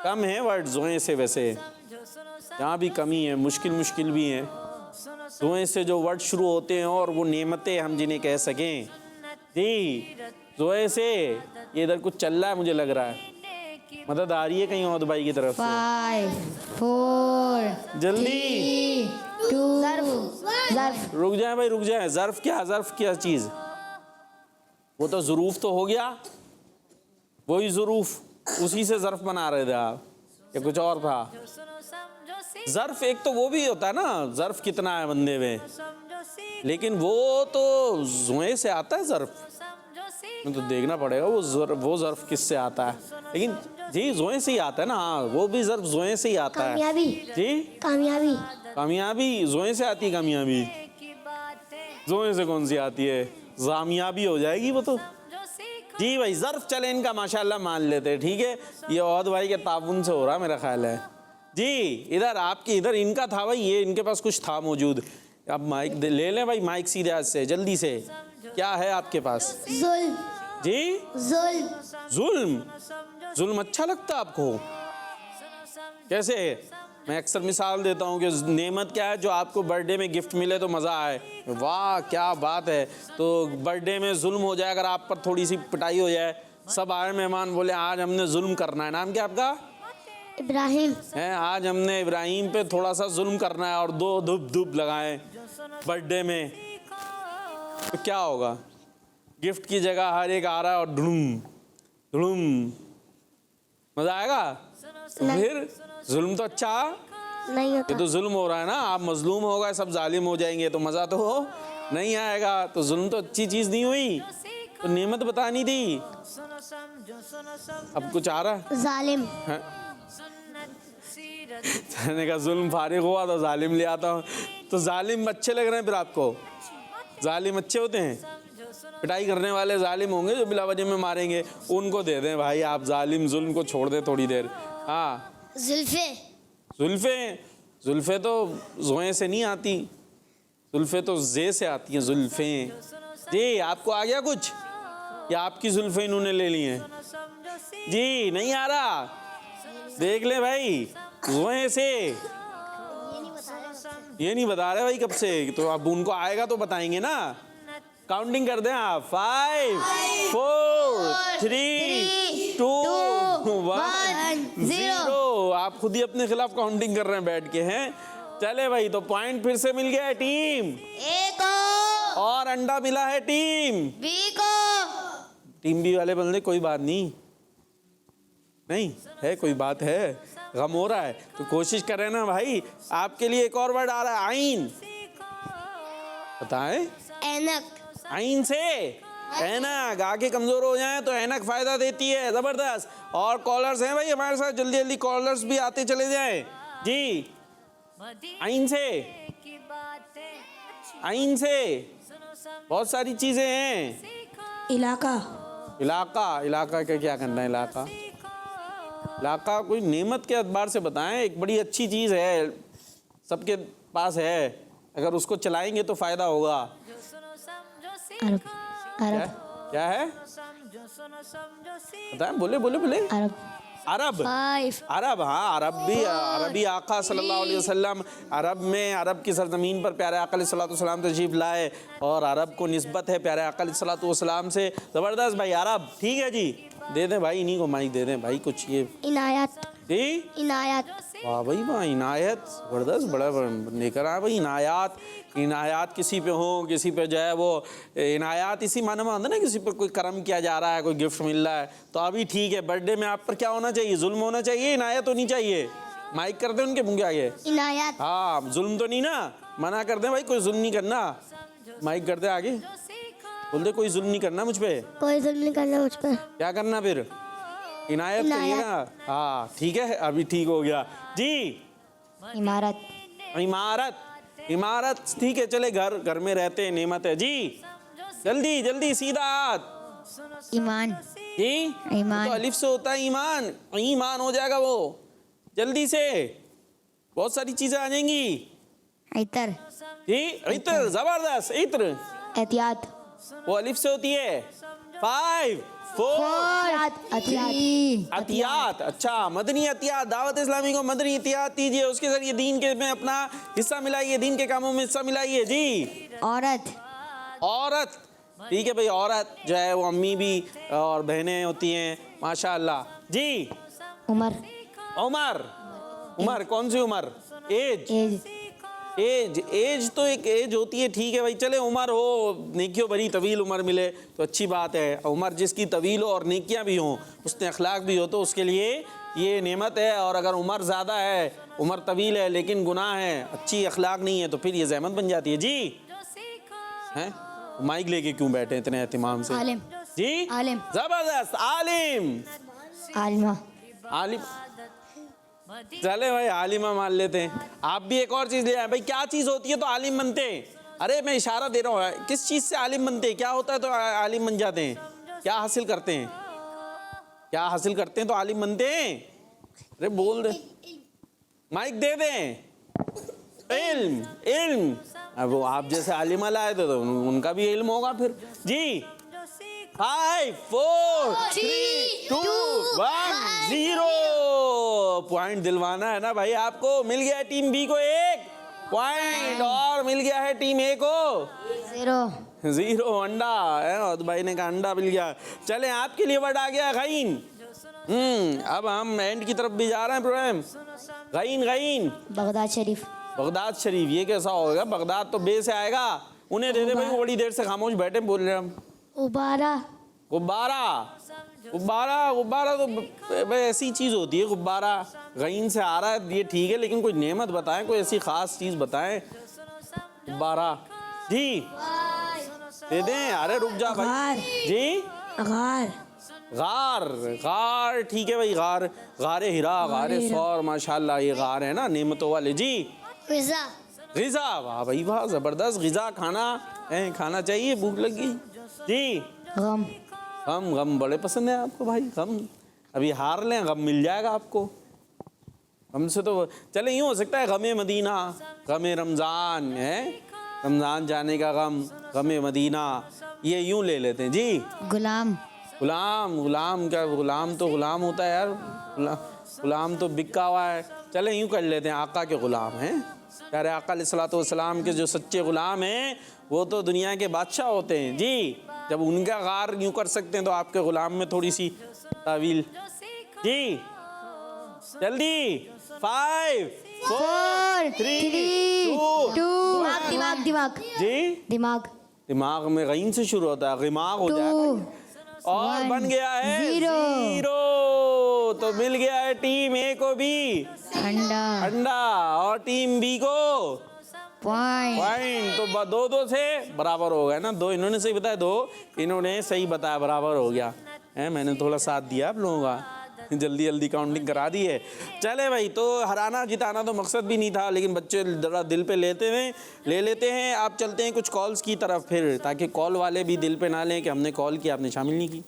कम है वर्ड, ज़ोएं से वैसे यहाँ भी कमी है, मुश्किल भी है। ज़ोएं से जो वर्ड शुरू होते हैं और वो नेमतें हम जिन्हें कह सकें जी। ज़ोएं से ये इधर कुछ चल रहा है मुझे लग रहा है, मदद आ रही है कहीं और भाई की तरफ से। 5 4 जल्दी 2 ज़र्फ। रुक जाए भाई, रुक जाए। ज़र्फ क्या चीज़? वो तो ज़रूफ तो हो गया, वही ज़रूफ, उसी से ज़र्फ बना रहे थे आप, या कुछ और था? ज़र्फ एक तो वो भी होता है ना, ज़र्फ कितना है बंदे में, लेकिन वो तो ज़ोएं से आता है ज़र्फ। तो देखना पड़ेगा वो ज़र्फ किससे आता है, लेकिन जी ज़ोएं से ही आता है ना। हाँ, वो भी ज़र्फ ज़ोएं से ही आता है। कामयाबी जी, कामयाबी कामयाबी जोए से आती है, कामयाबी जोए से कौन सी आती है, जामियाबी हो जाएगी वो तो। जी भाई ज़र्फ चले इनका माशाल्लाह मान लेते हैं, ठीक है। ये औद भाई के ताउन से हो रहा मेरा ख्याल है। जी इधर आपके इधर इनका था भाई, ये इनके पास कुछ था मौजूद। अब माइक ले लें भाई, माइक सीधे हाथ से जल्दी से। क्या है आपके पास? जुल्म। जी जुल्म। जुल्म। जुल्म अच्छा लगता है आपको? कैसे? मैं अक्सर मिसाल देता हूँ कि नेमत क्या है, जो आपको बर्थडे में गिफ्ट मिले तो मज़ा आए, वाह क्या बात है। तो बर्थडे में जुल्म हो जाए, अगर आप पर थोड़ी सी पिटाई हो जाए, सब आए मेहमान बोले आज हमने जुल्म करना है। नाम क्या आपका? इब्राहिम। है, आज हमने इब्राहिम पे थोड़ा सा जुल्म करना है और 2 धूप धूप लगाए बर्थडे में, तो क्या होगा? गिफ्ट की जगह हर एक आ रहा है और धुड़ुम धुड़ुम, मज़ा आएगा? फिर जुल्म तो अच्छा नहीं ये होता। तो जुल्म हो रहा है ना, आप मजलूम हो गए, सब जालिम हो जाएंगे तो मज़ा तो हो नहीं आएगा। तो जुल्म तो अच्छी चीज़ नहीं हुई, तो नेमत बतानी थी। अब कुछ आ रहा है? जालिम। मैंने कहा जुल्म फारिग हुआ तो जालिम ले आता हूँ। तो जालिम अच्छे लग रहे हैं फिर आपको? जालिम अच्छे होते हैं? पिटाई करने वाले जालिम होंगे जो बिला वजह में मारेंगे, उनको दे दें भाई आप जालिम, जुल्म को छोड़ दें थोड़ी देर। हाँ जुल्फे। जुल्फे, जुल्फे तो जोए से नहीं आती, जुल्फे तो जे से आती हैं जुल्फे। जी आपको आ गया कुछ, या आपकी जुल्फे इन्होंने ले ली हैं? जी नहीं आ रहा, देख ले भाई जोए से। ये नहीं बता रहे भाई कब से, तो अब उनको आएगा तो बताएंगे ना। काउंटिंग कर दें आप, 5 4 3 2 1 0। आप खुद ही अपने खिलाफ काउंटिंग कर रहे हैं बैठ के, हैं। चले भाई, तो पॉइंट फिर से मिल गया है टीम ए को, और अंडा मिला है टीम बी को। टीम बी वाले बंदे कोई बात नहीं, नहीं है कोई बात है, गम हो रहा है तो कोशिश करें ना भाई। आपके लिए एक और वर्ड आ रहा है, आइन। बताएं? ऐनक। आइन से ऐनक, आंखें कमजोर हो जाएं तो ऐनक फायदा देती है, जबरदस्त। और कॉलर्स हैं भाई हमारे साथ, जल्दी जल्दी कॉलर्स भी आते चले जाएं। जी आइन से, आइन से बहुत सारी चीजें हैं। इलाका। इलाका, इलाका का क्या करना है? इलाका, इलाका कोई नेमत के अतबार से बताएं। एक बड़ी अच्छी चीज़ है, सबके पास है, अगर उसको चलाएंगे तो फायदा होगा। अरब। अरब। क्या है? बताएं, बोले बोले बोले। अरब। अरब। 5 अरब, हाँ अरब भी, अरबी आका सल्लल्लाहु अलैहि वसल्लम अरब में, अरब की सरजमीन पर प्यारे आका अलैहिस्सलातु वस्सलाम तशरीफ लाए, और अरब को निस्बत है प्यारे आका अलैहिस्सलातु वस्सलाम से। ज़बरदस्त भाई, अरब ठीक है जी। दे दें भाई, इन्हीं को माइक दे दें भाई कुछ। ये इनायत। जी इनायत। वाह भाई वाह, इनायत ज़बरदस्त, बड़ा लेकर आए भाई। इनायात, इनायात किसी पे हो, किसी पे जो है वो इनायात इसी माने में होता है ना, किसी पर कोई करम किया जा रहा है, कोई गिफ्ट मिल रहा है तो अभी ठीक है। बर्थडे में आप पर क्या होना चाहिए? जुल्म होना चाहिए, इनायत होनी चाहिए। माइक कर दें उनके मुँह के आगे। इनायत। हाँ जुल्म तो नहीं ना, मना कर दें भाई, कोई जुल्म नहीं करना। माइक कर दे आगे, बोल दे कोई जुल्म नहीं करना मुझ पे। कोई जुल्म नहीं करना मुझ पर। क्या करना फिर? इनायत करिएगा। हाँ ठीक है, अभी ठीक हो गया जी। इमारत। इमारत, इमारत ठीक है, चले घर, घर में रहते हैं, नेमत है जी। जल्दी जल्दी सीधा हाथ। ईमान। जी ईमान। तो अलिफ से होता है ईमान, ईमान हो जाएगा वो। जल्दी से, बहुत सारी चीजें आ जाएंगी इतर। जी। इत्र, जबरदस्त, इत्र एहतियात। वो अलिफ से होती है। 5 4 अतियात। अच्छा, मदनी अतियात, दावत इस्लामी को मदनी अतियात दीजिए, उसके जरिए दीन के में अपना हिस्सा मिलाइए, दीन के कामों में हिस्सा मिलाइए जी। औरत। औरत ठीक है भाई, औरत जो है वो अम्मी भी और बहनें होती हैं माशाअल्लाह जी। उमर। उमर, उमर कौन सी उमर? Age, age. एज, एज तो एक एज होती है, ठीक है भाई। चले उमर हो, नेकियों भरी तवील उमर मिले तो अच्छी बात है। उमर जिसकी तवील हो और नेकियां भी हों, उसने अखलाक भी हो, तो उसके लिए ये नेमत है। और अगर उमर ज़्यादा है, उमर तवील है लेकिन गुनाह है, अच्छी अखलाक नहीं है, तो फिर ये ज़हमत बन जाती है जी। हैं माइक लेके क्यों बैठे इतने एहतिमाम से? आलिम। जी आलिम। जबरदस्त, आलिम। आलिमा। आलिम, चले भाई आलिमा मान लेते हैं। आप भी एक और चीज ले आए भाई, क्या चीज होती है तो आलिम बनते हैं? अरे मैं इशारा दे रहा हूँ, किस चीज से आलिम बनते हैं? क्या होता है तो आलिम बन जाते हैं? क्या हासिल करते हैं? क्या हासिल करते हैं तो आलिम बनते हैं? अरे बोल दे, माइक दे दें। इल्म, इल्म। अब वो आप जैसे आलिमा लाए थे तो उनका भी इल्म होगा फिर। जी 5 4 3 2 1 0 पॉइंट दिलवाना है ना भाई आपको। मिल गया है टीम बी को 1 पॉइंट और मिल गया है टीम ए को 0 अंडा है। और भाई ने कहा अंडा मिल गया। चले आपके लिए वर्ड आ गया गईन। अब हम एंड की तरफ भी जा रहे हैं प्रोग्राम। गईन, गईन। बगदाद शरीफ। बगदाद शरीफ, ये कैसा होगा? बगदाद तो बे से आएगा। उन्हें दे दे भाई, वो बड़ी देर से खामोश बैठे बोल रहे हम। उबारा। गुब्बारा, गुब्बारा, गुब्बारा तो भाई ऐसी चीज होती है गुब्बारा। गईन से आ रहा है ये ठीक है, लेकिन कोई नेमत बताएं, कोई ऐसी खास चीज बताएं। गुब्बारा जी दे दें। अरे रुक जा भाई जी। गार। गार, गार ठीक है भाई। गार, गारे हिरा, गारे सौर, माशाल्लाह ये गार है ना नेमतों वाले। जी पिज़्ज़ा। ग़िज़ा, वाह भाई वाह, जबरदस्त। ग़िज़ा खाना है, खाना चाहिए, भूख लगी। जी गम। गम, गम बड़े पसंद है आपको भाई। गम अभी हार लें, गम मिल जाएगा आपको। हमसे तो चले यूँ हो सकता है गमे मदीना, गमे रमज़ान है, रमज़ान जाने का गम, गमे मदीना, ये यूँ ले लेते हैं। जी गुलाम। गुलाम, गुलाम क्या? गुलाम तो गुलाम होता है यार, गुलाम तो बिका हुआ है। चले यूँ कर लेते हैं, आका के गुलाम हैं। प्यारे आका अलैहिस्सलातु वस्सलाम के जो सच्चे गुलाम हैं वो तो दुनिया के बादशाह होते हैं। जी जब उनका गार यूँ कर सकते हैं तो आपके गुलाम में थोड़ी सी तावील। जी जल्दी 5 4 3 2 दिमाग। दिमाग। जी दिमाग। दिमाग में गईन से शुरू होता है, दिमाग हो जाएगा। और बन गया है 0। तो मिल गया है टीम ए को भी अंडा। अंडा और टीम बी को पॉइंट। तो 2-2 से बराबर हो गया ना। 2 इन्होंने सही बताया, 2 इन्होंने सही बताया, बराबर हो गया है। मैंने थोड़ा साथ दिया आप लोगों का, जल्दी जल्दी काउंटिंग करा दी है। चले भाई, तो हराना जिताना तो मकसद भी नहीं था, लेकिन बच्चे ज़रा दिल पे ले लेते हैं। आप चलते हैं कुछ कॉल्स की तरफ फिर, ताकि कॉल वाले भी दिल पे ना लें कि हमने कॉल किया आपने शामिल नहीं की।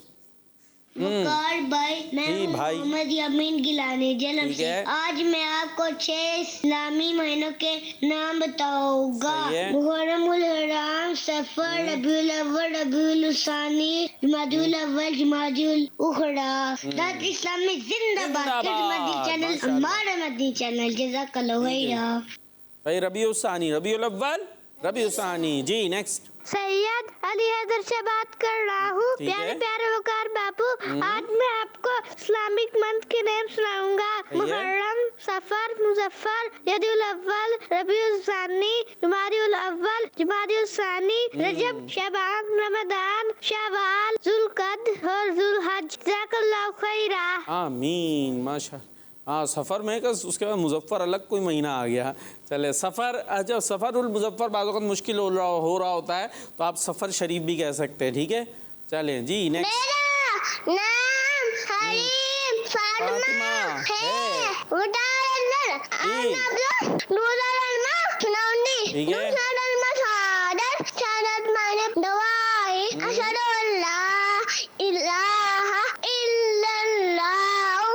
मुकार भाई, मैं जी हूँ भाई। मोहम्मद यामीन गिलानी जलम ठीक से। है। आज मैं आपको 6 इस्लामी महीनों के नाम बताऊंगा। सही है। मुहर्रमुल हराम, सफर, रबीउल अव्वल, रबीउल सानी, जमादुल अव्वल, जमादुल उखरा। दात इस्लामी जिंदाबाद। मदी चैनल, माशाल्लाह। हमारा मदी चैनल। जज़ाकल्लाहु खैरा। भाई रबीउल सानी, रबीउल अव्वल, रबीउल सानी। जी नेक्स्ट। सैयद अली हैदर से बात कर रहा हूँ। ठीक है। प्यारे प्यारे वकार बापू, आज मैं आपको इस्लामिक मंथ के नेम सुनाऊंगा। सही है। मुहर्रम, सफर, मुजफ्फर, रबीउल अव्वल, रबीउल सानी, जमादुल अव्वल, जमादुल सानी, रजब, शबान, रमजान, शवाल, जुल्कद और जुल्हज। जज़ाकल्लाहु खैरा। आमीन माशा। हाँ सफ़र में का उसके बाद मुजफ्फर अलग कोई महीना आ गया। चले सफ़र, अच्छा सफ़रुल मुजफ्फर बाज़ वक़्त मुश्किल हो रहा होता है तो आप सफ़र शरीफ भी कह सकते हैं। ठीक है चलें जी नेक्स्ट। मेरा नाम हलीम फातिमा है। मुदारर अनबल नूरल सुनाऊंगी। ठीक है। नूरल मसादर शादत माने दवाई अशहदु अल्ला इलाहा इल्लल्लाह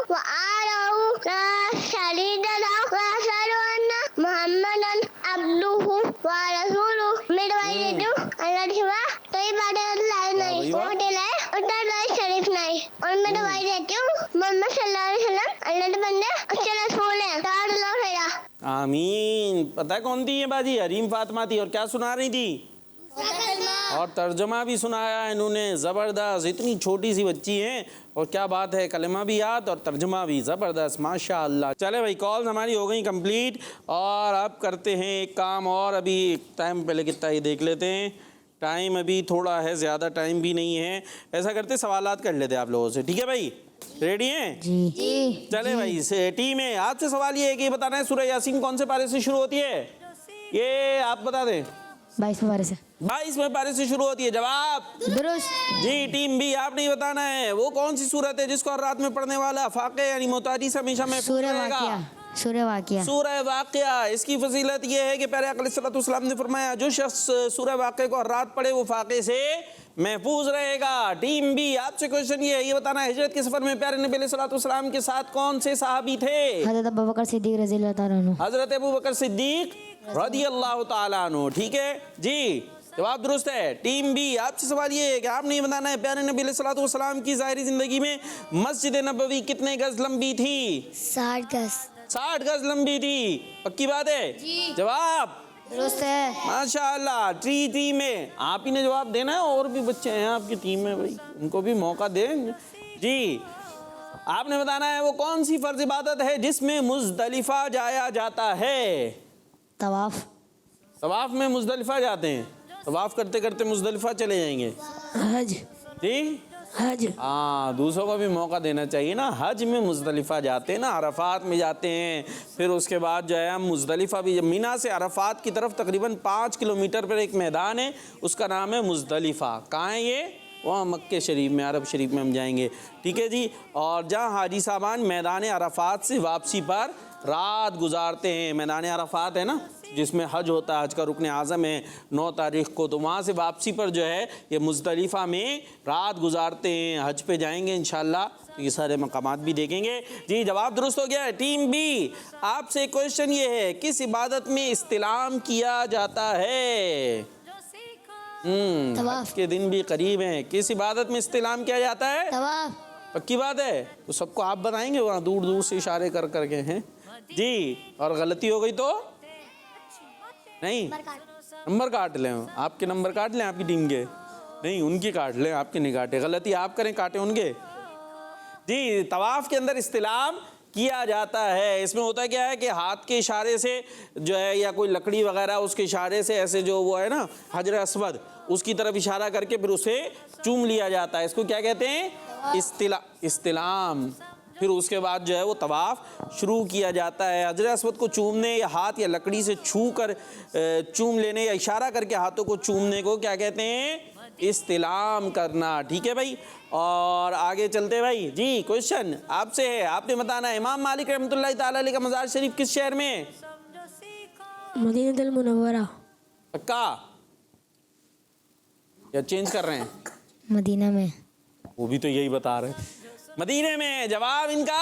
व आलहु ला शरीका लहु व अशहदु अन्ना मुहम्मदन अब्दुहु व रसूलुहु। मेरे भाई जो अल्लाह के सिवा कोई बात नहीं, वो दिलाए उधर नहीं शरीफ नहीं। और मैं दवाई देती हूँ मोहम्मद सल्लल्लाहु अलैहि वसल्लम अल्लाह के बंदे उसके रसूल हैं। ताअल्लाह खैरा। आमीन। पता है कौन थी ये बाजी? हरीम फातिमा थी। और क्या सुना रही थी? और तर्जमा भी सुनाया इन्होंने, ज़बरदस्त। इतनी छोटी सी बच्ची हैं और क्या बात है, कलमा भी याद और तर्जमा भी ज़बरदस्त, माशाअल्लाह। चले भाई कॉल्स हमारी हो गई कंप्लीट और अब करते हैं एक काम और। अभी टाइम पहले कितना ही देख लेते हैं, टाइम अभी थोड़ा है, ज़्यादा टाइम भी नहीं है। ऐसा करते सवालात कर लेते हैं आप लोगों से, ठीक है भाई? रेडी हैं? जी। चले भाई से टीम है। आपसे सवाल ये है कि बताना है सूरह यासीन कौन से पारे से शुरू होती है? ये आप बता दें। 22 पारे से। 22वें पारे से शुरू होती है। जवाब दुरुस्त। जी। टीम बी आपने ही बताना है वो कौन सी सूरत है जिसको हर रात में पढ़ने वाला फाके यानी मोताजी से हमेशा में सूरह वाक़िया। सूर्य वाक़िया। सूरह वाक़िया। इसकी फजीलत ये है कि प्यारे आका अलैहिस्सलाम ने फरमाया जो शख्स सूरह वाक़िया को हर रात पढ़े वो फाक़े से महफूज रहेगा। टीम बी, आपसे क्वेश्चन ये है, ये बताना हिजरत के सफर में प्यारे नबी अलैहिस्सलाम के साथ कौन से सहाबी थे? हज़रत अबू बकर सिद्दीक़ रज़ियल्लाहु ताला अन्हु। हजरत अबू बकर सिद्दीक रज़ियल्लाहु ताला अन्हु। ठीक है जी, जवाब दुरुस्त है। टीम बी, आपसे सवाल ये है कि आपने ये बताना है प्यारे नबी अलैहिस्सलाम की ज़ाहिरी ज़िंदगी में मस्जिद नबवी कितने गज लंबी थी? 60 गज। 60 गज लंबी थी। पक्की बात है? जवाब दुरुस्त है। माशाअल्लाह। टी में आप ही ने जवाब देना है, और भी बच्चे हैं आपकी टीम में भाई, उनको भी मौका दें जी। आपने बताना है वो कौन सी फर्ज इबादत है जिसमें मुज़दलिफा जाया जाता है? तवाफ। तवाफ में मुज़दलिफा जाते हैं, तवाफ करते करते मुज़दलिफा चले जाएंगे हज। जी हज। हाँ, दूसरों को भी मौका देना चाहिए ना। हज में मुज़दलिफा जाते हैं ना, अरफात में जाते हैं, फिर उसके बाद जो है हम मुज़दलिफा भी, मीना से अरफात की तरफ तकरीबन 5 किलोमीटर पर एक मैदान है, उसका नाम है मुज़दलिफा। कहाँ है ये? वहाँ मक्के शरीफ में, अरब शरीफ में हम जाएंगे। ठीक है जी। और जहाँ हाजी साहबान मैदान अरफात से वापसी पर रात गुजारते हैं, मैदान अरफात है ना जिसमें हज होता है, हज का रुकन आज़म है 9 तारीख़ को, तो वहाँ से वापसी पर जो है ये मुज़दलिफ़ा में रात गुजारते हैं। हज पे जाएंगे इंशाअल्लाह, तो ये सारे मकामात भी देखेंगे जी। जवाब दुरुस्त हो गया है। टीम बी, आपसे क्वेश्चन ये है किस इबादत में इस्तिलाम किया जाता है? हज के दिन भी करीब हैं, किस इबादत में इस्तिलाम किया जाता है? तवाफ। पक्की बात है? तो सबको आप बताएंगे, वहाँ दूर दूर से इशारे कर करके हैं जी। और गलती हो गई तो नहीं, नंबर काट लें, आपके नंबर काट लें, आपकी टीम के नहीं, उनकी काट लें, आपके नहीं काटे। गलती आप करें, काटे उनके जी। तवाफ के अंदर इस्तिलाम किया जाता है। इसमें होता क्या है कि हाथ के इशारे से जो है, या कोई लकड़ी वगैरह उसके इशारे से ऐसे जो वो है ना हजर अस्वद, उसकी तरफ इशारा करके फिर उसे चूम लिया जाता है। इसको क्या कहते हैं? इस्तिलाम। फिर उसके बाद जो है वो तवाफ़ शुरू किया जाता है। हजर अस्वद को चूमने या हाथ या लकड़ी से छू कर चूम लेने या इशारा करके हाथों को चूमने को क्या कहते हैं? इस्तिलाम करना। ठीक है भाई, और आगे चलते भाई जी। क्वेश्चन आपसे है, आपने बताना है इमाम मालिक रहमतुल्लाह ताला अलैह का मज़ार शरीफ किस शहर में है? मदीनतुल मुनव्वरा। पक्का या चेंज कर रहे हैं? मदीना में। वो भी तो यही बता रहे हैं, मदीने में। जवाब इनका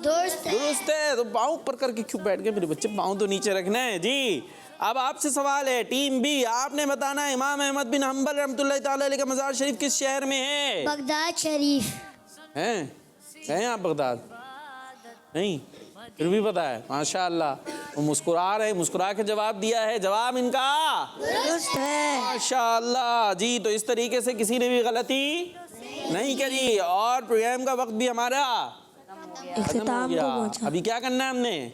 दुरुस्त है। तो पाँव ऊपर करके क्यों बैठ गए मेरे बच्चे? पाँव तो नीचे रखना है जी। अब आपसे सवाल है टीम बी, आपने बताना है इमाम अहमद बिन हम्बल रहमतुल्लाह ताला अलैह का मज़ार शरीफ किस शहर में है? बगदाद शरीफ। हैं आप बगदाद? नहीं, फिर भी पता है, माशाअल्लाह। वो मुस्कुरा रहे, मुस्कुरा के जवाब दिया है। जवाब इनका दुरुस्त है। माशाअल्लाह जी। तो इस तरीके से किसी ने भी गलती नहीं करी, और प्रोग्राम का वक्त भी हमारा खत्म हो गया। अभी क्या करना है हमने?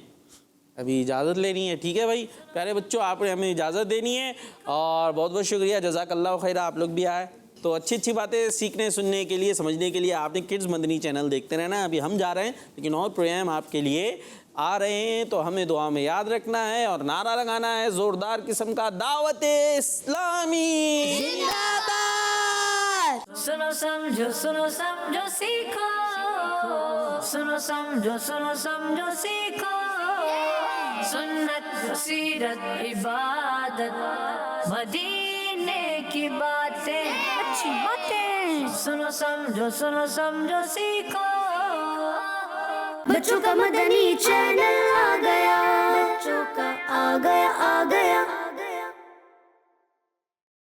अभी इजाज़त लेनी है। ठीक है भाई प्यारे बच्चों, आपने हमें इजाज़त देनी है, और बहुत बहुत शुक्रिया, जज़ाकल्लाह खैरा। आप लोग भी आए तो अच्छी अच्छी बातें सीखने, सुनने के लिए, समझने के लिए आपने किड्स मदनी चैनल देखते रहना। अभी हम जा रहे हैं, लेकिन और प्रोग्राम आपके लिए आ रहे हैं, तो हमें दुआ में याद रखना है और नारा लगाना है ज़ोरदार किस्म का, दावत इस्लामी जिंदाबाद। सुनो समझो सीखो, सुनो समझो सीखो, सुन्नत सीरत इबादत मदीने की बातें, अच्छी बातें। सुनो समझो सीखो। बच्चों का मदनी चैनल आ गया, बच्चों का आ गया